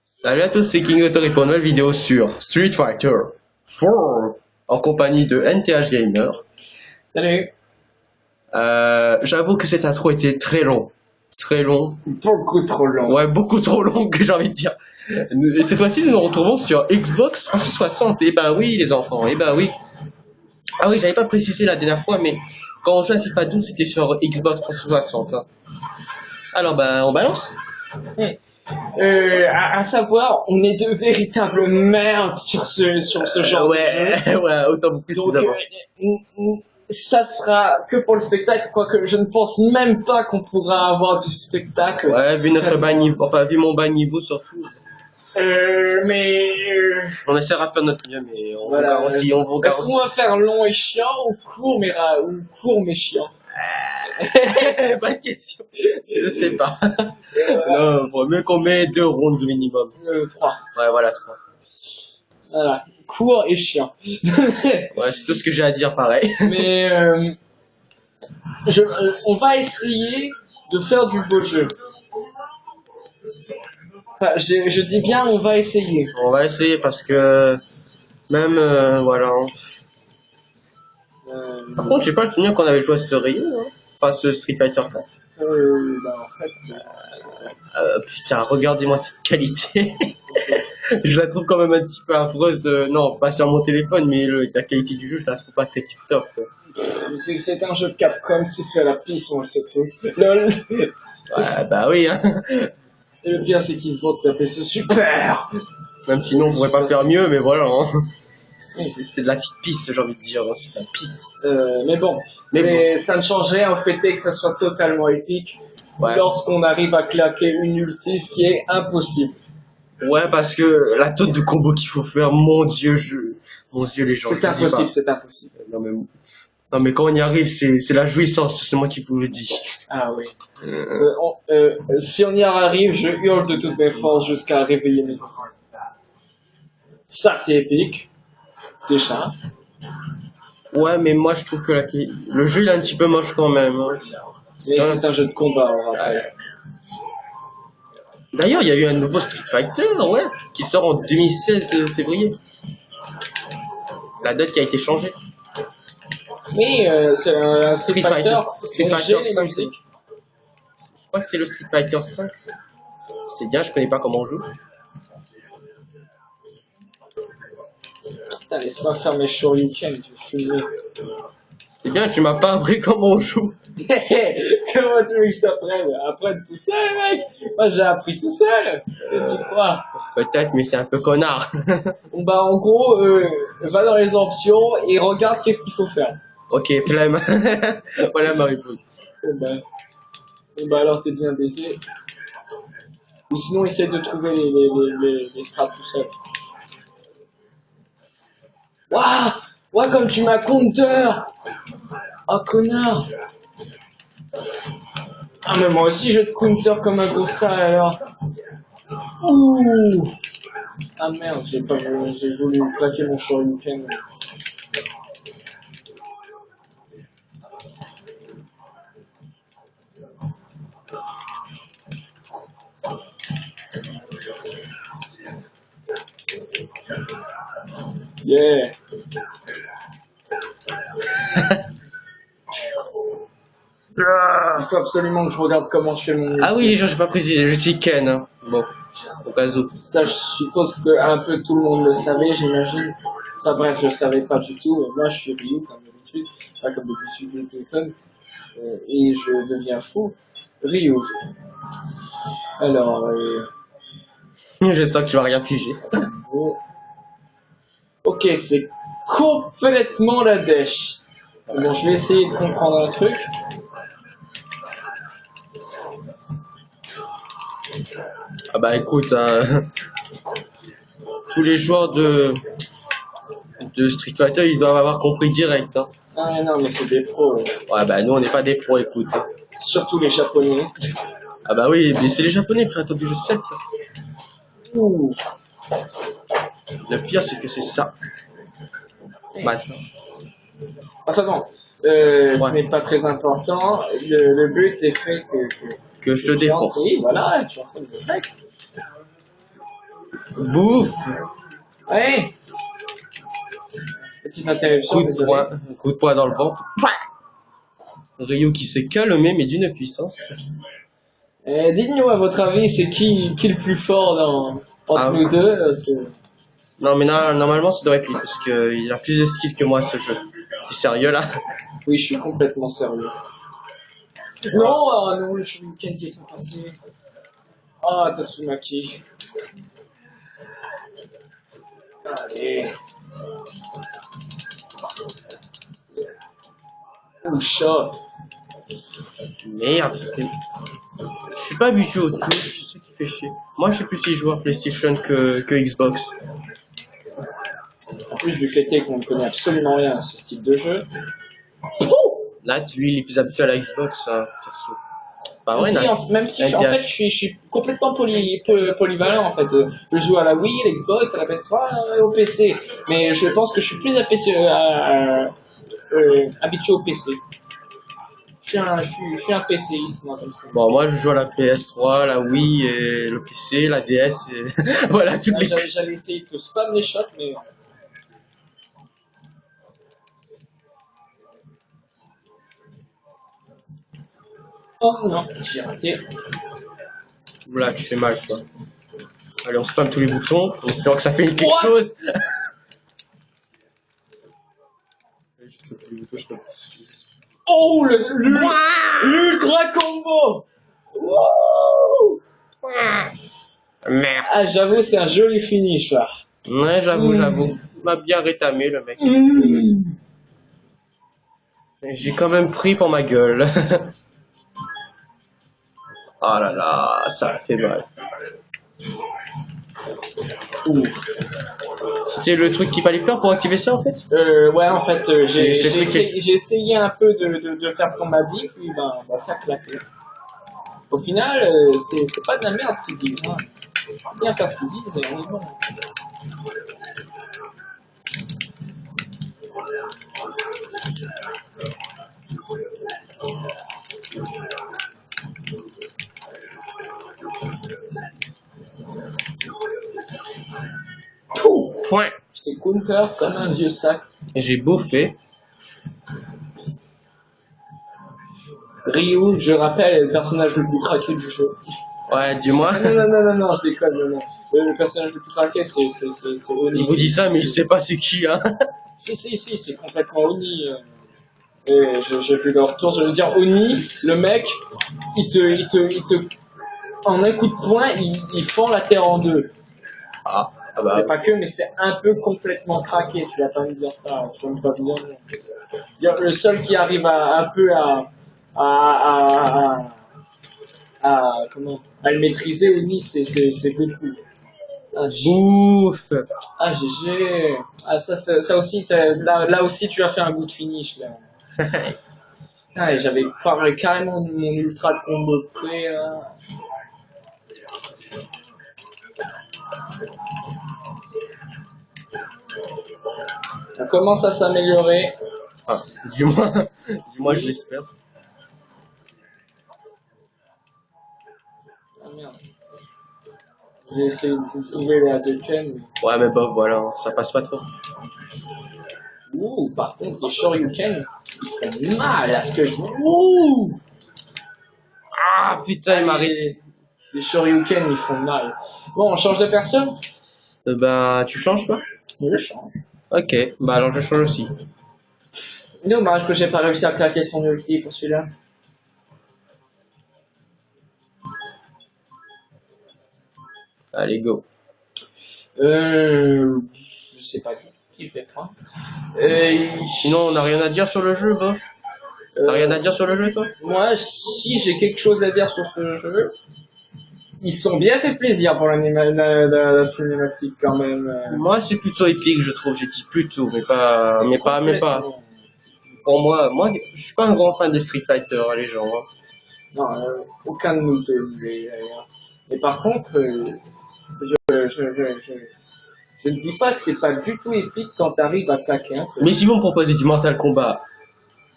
Salut à tous, c'est King Authority pour une nouvelle vidéo sur Street Fighter 4 en compagnie de NTH Gamer. Salut. J'avoue que cette intro était très long. Très long. Beaucoup trop long. Ouais, beaucoup trop long que j'ai envie de dire. Et cette fois-ci, nous nous retrouvons sur Xbox 360. Et bah oui, les enfants, et bah oui. Ah oui, j'avais pas précisé la dernière fois, mais quand on jouait à FIFA 12, c'était sur Xbox 360. Alors bah, on balance. À savoir, on est de véritables merdes sur ce genre de jeu. Ouais, autant me préciser Donc, avant. ça sera que pour le spectacle, quoique je ne pense même pas qu'on pourra avoir du spectacle. Ouais, vu notre bas niveau, enfin vu mon bas niveau surtout. On essaiera de faire notre mieux, mais on voilà, vous garantit, on vous est-ce garantit. qu'on va faire long et chiant ou court mais chiant? Bonne question. Je sais pas. Non, vaut mieux qu'on met 2 rondes minimum. 3. Ouais, voilà, 3. Voilà, court et chiant. Ouais, c'est tout ce que j'ai à dire, pareil. Mais on va essayer de faire du beau jeu. Enfin, je dis bien on va essayer. On va essayer parce que même, voilà. Par contre, j'ai pas le souvenir qu'on avait joué à ce Ryu, hein. Enfin, ce Street Fighter 4. En fait, putain, regardez-moi cette qualité. Je la trouve quand même un petit peu affreuse. Non, pas sur mon téléphone, mais la qualité du jeu, je la trouve pas très tip top. c'est un jeu de Capcom, c'est fait à la pisse, on le sait tous. Lol. Ouais, bah oui, hein. Et le pire, c'est qu'ils se vont taper, c'est super. Même sinon, on pourrait pas faire mieux, mais voilà. Hein. C'est de la petite pisse, j'ai envie de dire. Hein. C'est de la pisse. Mais bon, ça ne change rien au fait que ça soit totalement épique lorsqu'on arrive à claquer une ulti, ce qui est impossible. Ouais, parce que la tonne de combo qu'il faut faire, mon dieu, les gens. C'est impossible, c'est impossible. Non mais quand on y arrive, c'est la jouissance, c'est moi qui vous le dis. Ah oui. Si on y arrive, je hurle de toutes mes forces jusqu'à réveiller mes enfants. Ça, c'est épique. Déjà. Ouais, mais moi je trouve que le jeu il est un petit peu moche quand même. Hein. Mais c'est un jeu de combat, on rappelle. D'ailleurs, il y a eu un nouveau Street Fighter, ouais, qui sort en 2016 février. La date qui a été changée. Oui, c'est un Street Fighter 5. Je crois que c'est le Street Fighter 5. C'est bien, je connais pas comment on joue. Putain, laisse-moi faire mes shoryuken, tu fumes. C'est bien, tu m'as pas appris comment on joue. Comment tu veux que je t'apprenne? Apprenne tout seul, mec. Moi, j'ai appris tout seul. Qu'est-ce que tu crois? Peut-être, mais c'est un peu connard. Bon, bah, en gros, va dans les options et regarde qu'est-ce qu'il faut faire. Ok, flemme. Voilà ma réponse. Bah alors, t'es bien baisé. Ou sinon, essaie de trouver les straps tout seul. Waouh! Ouais, comme tu m'as counter! Oh, connard! Ah, mais moi aussi, je te counter comme un gros sale, alors. Ouh! Ah merde, j'ai voulu plaquer mon shoryuken. Yeah! Il faut absolument que je regarde comment je fais mon... Ah oui, les gens, j'ai pas précisé, je suis Ken. Hein. Bon, au cas où. Ça, je suppose que un peu tout le monde le savait, j'imagine. Enfin bref, je le savais pas du tout. Moi, je suis Ryu, comme d'habitude. Pas comme d'habitude, le téléphone. Et je deviens fou. Ryu. Alors, Je sens que tu vas rien piger. ok, c'est complètement la dèche. Bon, je vais essayer de comprendre un truc. Ah bah écoute, tous les joueurs de Street Fighter, ils doivent avoir compris direct. Hein. Ah non, mais c'est des pros. Ouais bah nous on n'est pas des pros, écoute. Hein. Surtout les Japonais. Ah bah oui, mais c'est les Japonais, frère, toi du jeu 7. Ouh. Le pire c'est que c'est ça. Maintenant. Enfin bon, Ouais. ce n'est pas très important. Le but est fait Que je te tu rentres- défonce. Oui, voilà, tu es en train de me mettre. Bouffe. Ouais. Petite interruption, Coup de désolé. poing. Coup de poing dans le ventre. Ryu qui s'est calmé, mais d'une puissance. Dites-nous, à votre avis, c'est qui le plus fort entre Ah, nous deux parce que... Non, mais normalement, ça doit être lui, parce qu'il a plus de skill que moi, ce jeu. T'es sérieux, là? Oui, je suis complètement sérieux. Non, ah non, le Shoryuken qui est pas passé. Ah, Tatsumaki. Allez. Ouh, chat. Merde, je suis pas habitué aux touches, c'est ça qui fait chier. Moi, je suis plus les joueurs PlayStation que Xbox. En plus du fait est qu'on ne connaît absolument rien à ce style de jeu. Là, lui, il est plus habitué à la Xbox, perso. Bah ouais, Même si en fait, je suis complètement polyvalent en fait. Je joue à la Wii, à l'Xbox, à la PS3 et au PC. Mais je pense que je suis plus habitué au PC. Je suis un PCiste, moi, comme ça. Bon, moi, je joue à la PS3, la Wii, et le PC, la DS, et voilà, toutes les... J'allais essayer de spam les shots, mais... Oh non, j'ai raté. Voilà, tu fais mal, toi. Allez, on spam tous les boutons, en espérant que ça fait quelque What? chose. Je saute tous les boutons, je peux pas. Oh, l'ultra combo. Wow. Merde. Ah, j'avoue, c'est un joli finish, là. Ouais, j'avoue. Il m'a bien rétamé, le mec. J'ai quand même pris pour ma gueule. Oh là là, ça fait mal. C'était le truc qu'il fallait faire pour activer ça, en fait? Ouais, en fait, j'ai Je sais plus j'ai essayé un peu de faire ce qu'on m'a dit, puis ben, ça claquait. Au final, c'est pas de la merde ce qu'ils disent. Hein. Faut bien faire ce qu'ils disent et on est bon. Point. J'étais counter comme un vieux sac. Et j'ai bouffé. Ryu, je rappelle, est le personnage le plus craqué du jeu. Ouais, dis-moi. Non, je déconne, non. Le personnage le plus craqué, c'est Oni. Il vous dit ça, mais il sait pas c'est qui, hein. Si, c'est complètement Oni. Et j'ai vu le retour, je veux dire, Oni, le mec, en un coup de poing, il fend la terre en deux. Ah bah. C'est pas que, mais c'est un peu complètement craqué, tu vas pas me dire ça, tu vas me pas me dire. Le seul qui arrive un peu à le maîtriser, Oni, c'est Goku. Ah, Bouffe. Ah, GG. Ah, ça aussi, là aussi, tu as fait un good finish, là. Ah, et j'avais carrément mon ultra combo de près, là. On commence à s'améliorer. Ah, du moins je l'espère. Ah merde. J'ai essayé de trouver les Hadouken. Ouais, mais bah voilà, ça passe pas trop. Ouh, par contre, les Shoryuken, ils font mal à ce que je... Ouh. Ah putain, il m'a arrêté. Les Shoryuken, ils font mal. Bon, on change de personne? Bah, tu changes toi? Je change. Ok, bah alors je change aussi. Dommage que j'ai pas réussi à claquer son ulti pour celui-là. Allez, go. Je sais pas qui fait pas. Sinon, on n'a rien à dire sur le jeu, bof. T'as rien à dire sur le jeu, toi? Moi, si j'ai quelque chose à dire sur ce jeu, ils sont bien fait plaisir pour la cinématique quand même. Moi, c'est plutôt épique, je trouve. J'ai dit plutôt, mais pas. Pour moi, je suis pas un grand fan de Street Fighter, les gens. Hein. Non, aucun de nous deux, d'ailleurs. Mais par contre, Je ne dis pas que c'est pas du tout épique quand t'arrives à claquer un peu. Mais si vous me proposez du Mortal Kombat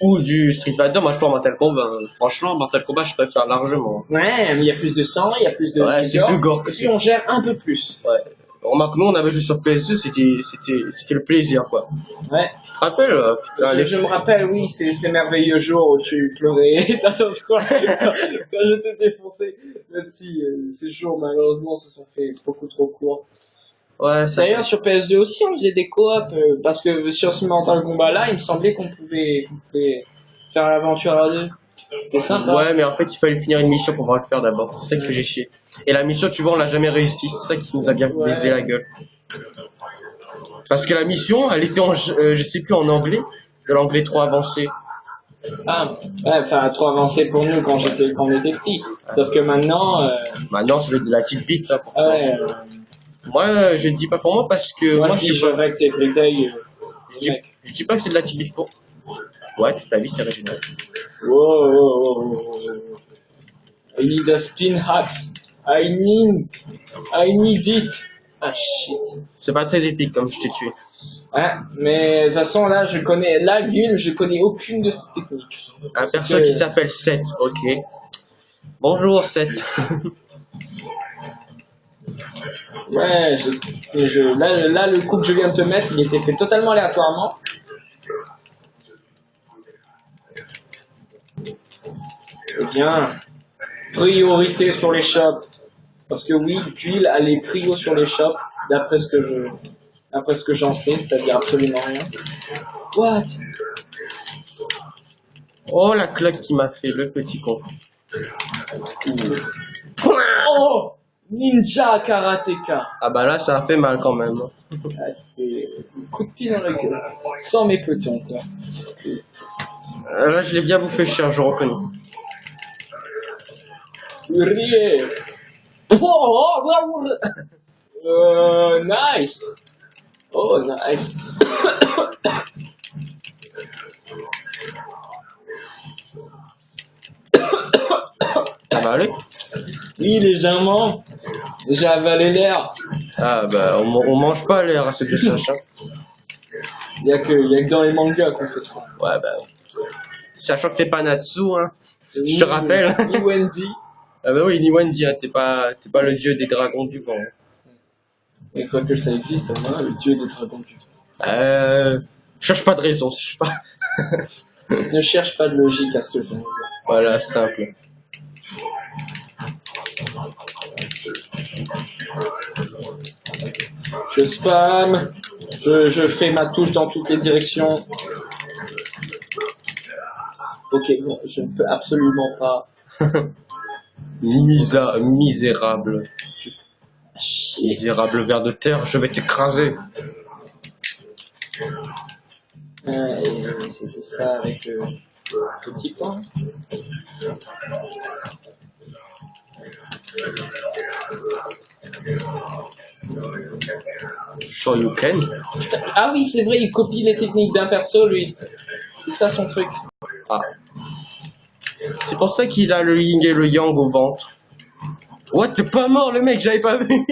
ou du Street Fighter, moi je prends Mortal Kombat. Hein. Franchement, Mortal Kombat, je préfère largement. Ouais, mais il y a plus de sang, il y a plus de Ouais, c'est plus gore que et puis on gère un peu plus. Ouais. Remarque, nous on avait juste sur PS2, c'était le plaisir quoi. Ouais. Tu te rappelles putain, Je me rappelle, oui, ces merveilleux jours où tu pleurais t'attends quoi quand je t'ai défoncé, même si ces jours malheureusement se sont fait beaucoup trop courts. Ouais, ça. D'ailleurs sur PS2 aussi on faisait des coops parce que sur ce Mortal Kombat là il me semblait qu'on pouvait faire l'aventure à deux. C'était sympa. Ouais, mais en fait il fallait finir une mission pour pouvoir le faire d'abord. C'est ça qui fait chier. Et la mission, tu vois, on l'a jamais réussi. C'est ça qui nous a bien baisé la gueule. Parce que la mission, elle était en, je sais plus, en anglais, de l'anglais trop avancé. Ah, ouais, enfin trop avancé pour nous quand on était petit. Sauf que maintenant. Maintenant, c'est de la petite bite, ça. Pour toi. Ouais. Moi, je dis pas pour moi parce que moi, je suis avec tes détails. Je dis pas que c'est de la petite bite pour. Ouais, toute ta vie, c'est régional. Wow. I need a spin hacks. I need it. Ah shit. C'est pas très épique comme je t'ai tué. Ouais, mais de toute façon là je connais aucune de ces techniques. Un perso qui s'appelle Seth, ok. Bonjour Seth. Ouais, là le coup que je viens de te mettre, il était fait totalement aléatoirement. Eh bien, priorité sur les shops. Parce que oui, Tuile a les prios sur les shops, d'après ce que j'en sais, c'est-à-dire absolument rien. What? Oh la claque qui m'a fait le petit con. Oh! Ninja Karateka. Ah bah là ça a fait mal quand même. Ah, c'était un coup de pied dans la gueule. Sans mes petons quoi. Là je l'ai bien bouffé cher, je reconnais. Hurrier. Nice. Oh, nice. Ça va aller? Oui, légèrement. J'ai avalé l'air. Ah bah on mange pas l'air à ce que je sache. Hein. Il y a que dans les mangas qu'on fait ça. Ouais bah. Sachant que t'es pas Natsu, hein. Je te rappelle. Ni Wendy. Ah bah oui, ni Wendy, hein. T'es pas le dieu des dragons du vent. Et quoi que ça existe, moi, le dieu des dragons du vent. Cherche pas de raison, cherche pas. Ne cherche pas de logique à ce que je viens de dire. Voilà, simple. Je spam, je fais ma touche dans toutes les directions. Ok, bon, je ne peux absolument pas. Misérable. Misérable ver de terre, je vais t'écraser. Et c'était ça avec petit point. Sure you can. Ah oui, c'est vrai, il copie les techniques d'un perso, lui. C'est ça son truc. Ah. C'est pour ça qu'il a le yin et le yang au ventre. What, t'es pas mort le mec, j'avais pas vu.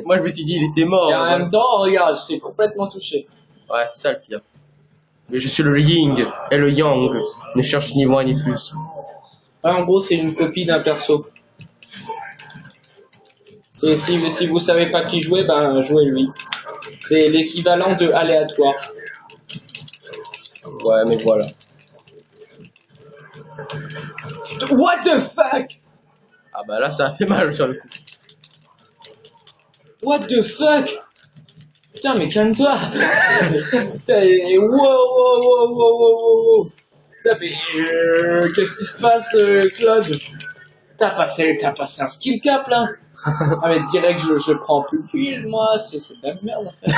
Moi je me suis dit il était mort. Et en même temps, regarde, je t'ai complètement touché. Ouais, c'est ça le pire. Mais je suis le yin et le yang. Ne cherche ni moins ni plus. Ouais, en gros, c'est une copie d'un perso. Si vous savez pas qui jouer, ben jouez lui. C'est l'équivalent de aléatoire. Ouais, mais voilà. What the fuck? Ah bah là ça a fait mal sur le coup. What the fuck? Putain, mais calme-toi. Wow. Putain, mais qu'est-ce qui se passe, Claude? T'as passé un skill cap là? Ah mais direct je prends plus de pile, moi, c'est de la merde en fait.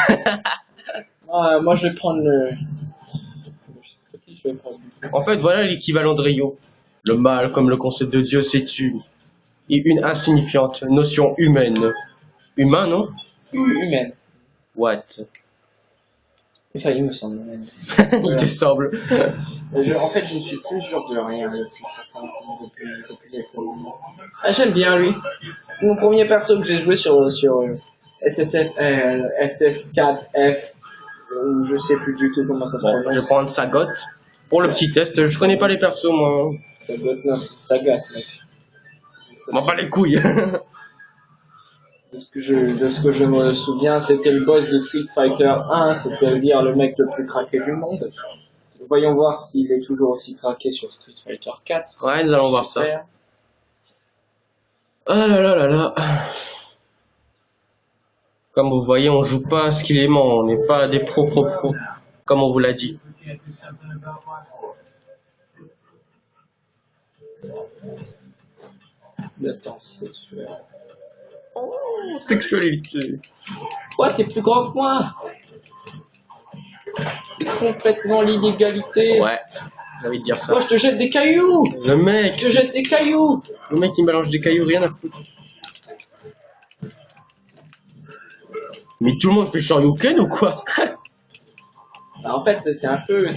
Moi je vais prendre le... Je sais pas qui je vais prendre. En fait voilà l'équivalent de Rio. Le mal comme le concept de Dieu c'est une insignifiante notion humaine. Humain non? Humaine. What? Enfin il me semble humaine. Il te semble. En fait je ne suis plus sûr de rien depuis certains temps, depuis quelques moments. Ah j'aime bien lui. C'est mon premier perso que j'ai joué sur SS4F, ou je sais plus du tout comment ça se Bon, je vais prononce. prendre Sagot pour le petit test. Je connais pas les persos, moi. Sagat, non, c'est Sagat, mec. M'en bats les couilles. De ce que je me souviens, c'était le boss de Street Fighter 1, c'est-à-dire le mec le plus craqué du monde. Voyons voir s'il est toujours aussi craqué sur Street Fighter 4. Ouais, nous allons voir ça. Super. Ah là là là là. Comme vous voyez, on joue pas skillément, on n'est pas des pros, comme on vous l'a dit. Le temps sexuel. Oh, sexualité. Toi, t'es plus grand que moi. C'est complètement l'illégalité. Ouais, j'ai envie de dire ça. Moi, je te jette des cailloux. Le mec, Je te jette des cailloux. le mec il mélange des cailloux, rien à foutre. Mais tout le monde fait Shoryuken ou quoi? Bah, en fait, c'est un peu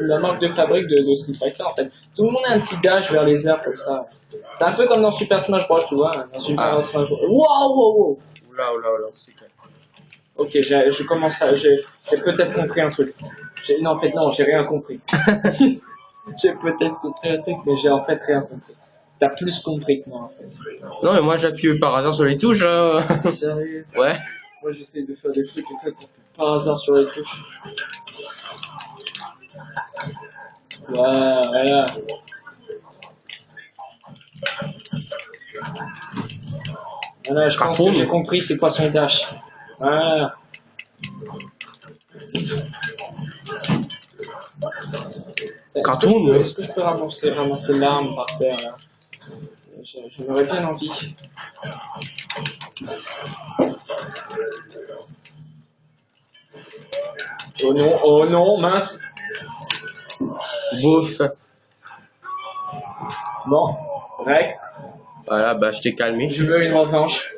la marque de fabrique de Street Fighter. En fait, tout le monde a un petit dash vers les airs comme ça. C'est un peu comme dans Super Smash Bros, tu vois. Dans Super Smash Bros. Wow. Oula, c'est clair. Ok, je commence à, j'ai peut-être compris un truc. Non, en fait, non, j'ai rien compris. J'ai peut-être compris un truc, mais j'ai en fait rien compris. T'as plus compris que moi, en fait. Non, mais moi j'appuie par hasard sur les touches. Sérieux? Ouais. Moi, j'essaie de faire des trucs et toi, t'appuies par hasard sur les touches. Voilà. Voilà, je pense que j'ai compris c'est quoi son dash. Voilà. Cartoon. Est-ce que je peux ramasser l'arme par terre là? J'en aurais bien envie. Oh non, mince. Bouf. Bon, rec. Voilà, bah je t'ai calmé. Je veux une revanche.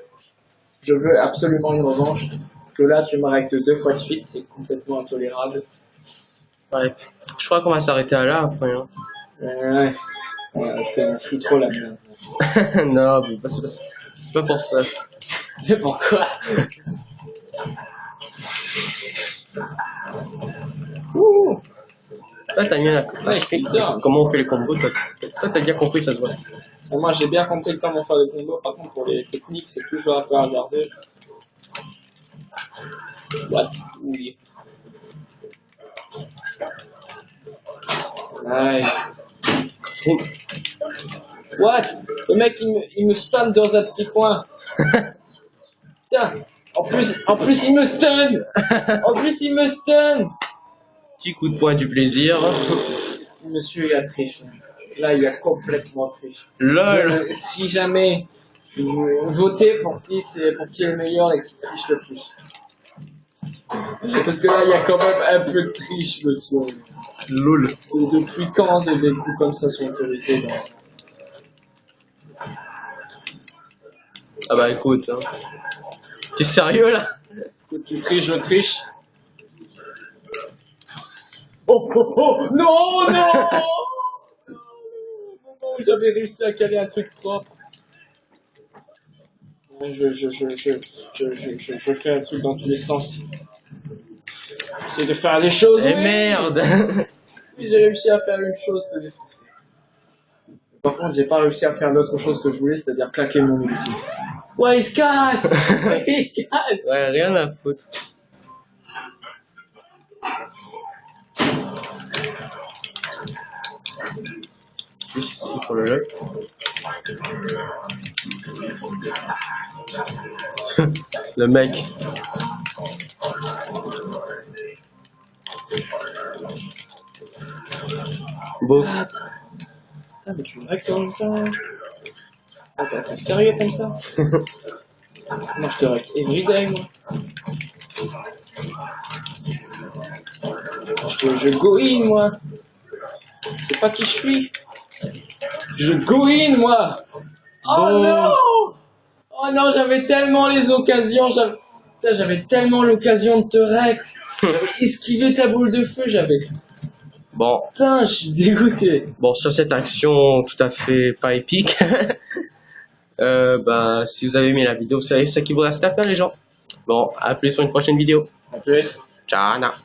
Je veux absolument une revanche. Parce que là, tu m'arrêtes 2 fois de suite, c'est complètement intolérable. Ouais. Je crois qu'on va s'arrêter à là après. Hein. Ouais, parce qu'on fout trop la merde. Non, mais c'est pas pour ça. Mais pourquoi? Ouh. Toi, t'as bien Ouais, c'est bien. comment on fait les combos, toi t'as bien compris, ça se voit. Moi, j'ai bien compris comment faire le combo. Par contre, pour les techniques, c'est toujours un peu hasardeux. What? Oui. Ouais. What? Le mec, il me spam dans un petit coin. Putain. En plus, il me stun. En plus, il me stun. Petit coup de poing du plaisir. Monsieur, il a triché. Là, il a complètement triché. LOL. Si jamais vous votez pour qui est le meilleur et qui triche le plus. Parce que là, il y a quand même un peu de triche, monsieur. LOL. Depuis quand des coups comme ça sont autorisés dans... Ah bah écoute, hein. T'es sérieux là? Écoute, tu triches, je triche. Oh, non, non. Non, j'avais réussi à caler un truc propre. Je fais un truc dans tous les sens. J'essaie de faire des choses. Eh merde. J'ai réussi à faire une chose, te défoncer. Par contre, j'ai pas réussi à faire l'autre chose que je voulais, c'est-à-dire claquer mon ulti. Ouais, il se casse. Ouais, il se casse. Ouais, rien à foutre. Juste ici pour le jeu. Le mec. Bouf. Putain, mais tu me règles comme ça. Attends, t'es sérieux comme ça? Moi, je te règle everyday, moi. Je go in, moi. C'est pas qui je suis. Je go in, moi. Oh non! Oh non, j'avais tellement les occasions. J'avais tellement l'occasion de te rect. J'avais esquivé ta boule de feu, j'avais. Bon. Putain, je suis dégoûté. Bon, sur cette action tout à fait pas épique, Bah, si vous avez aimé la vidéo, c'est ça qui vous reste à faire, les gens. Bon, à plus sur une prochaine vidéo. À plus. Ciao.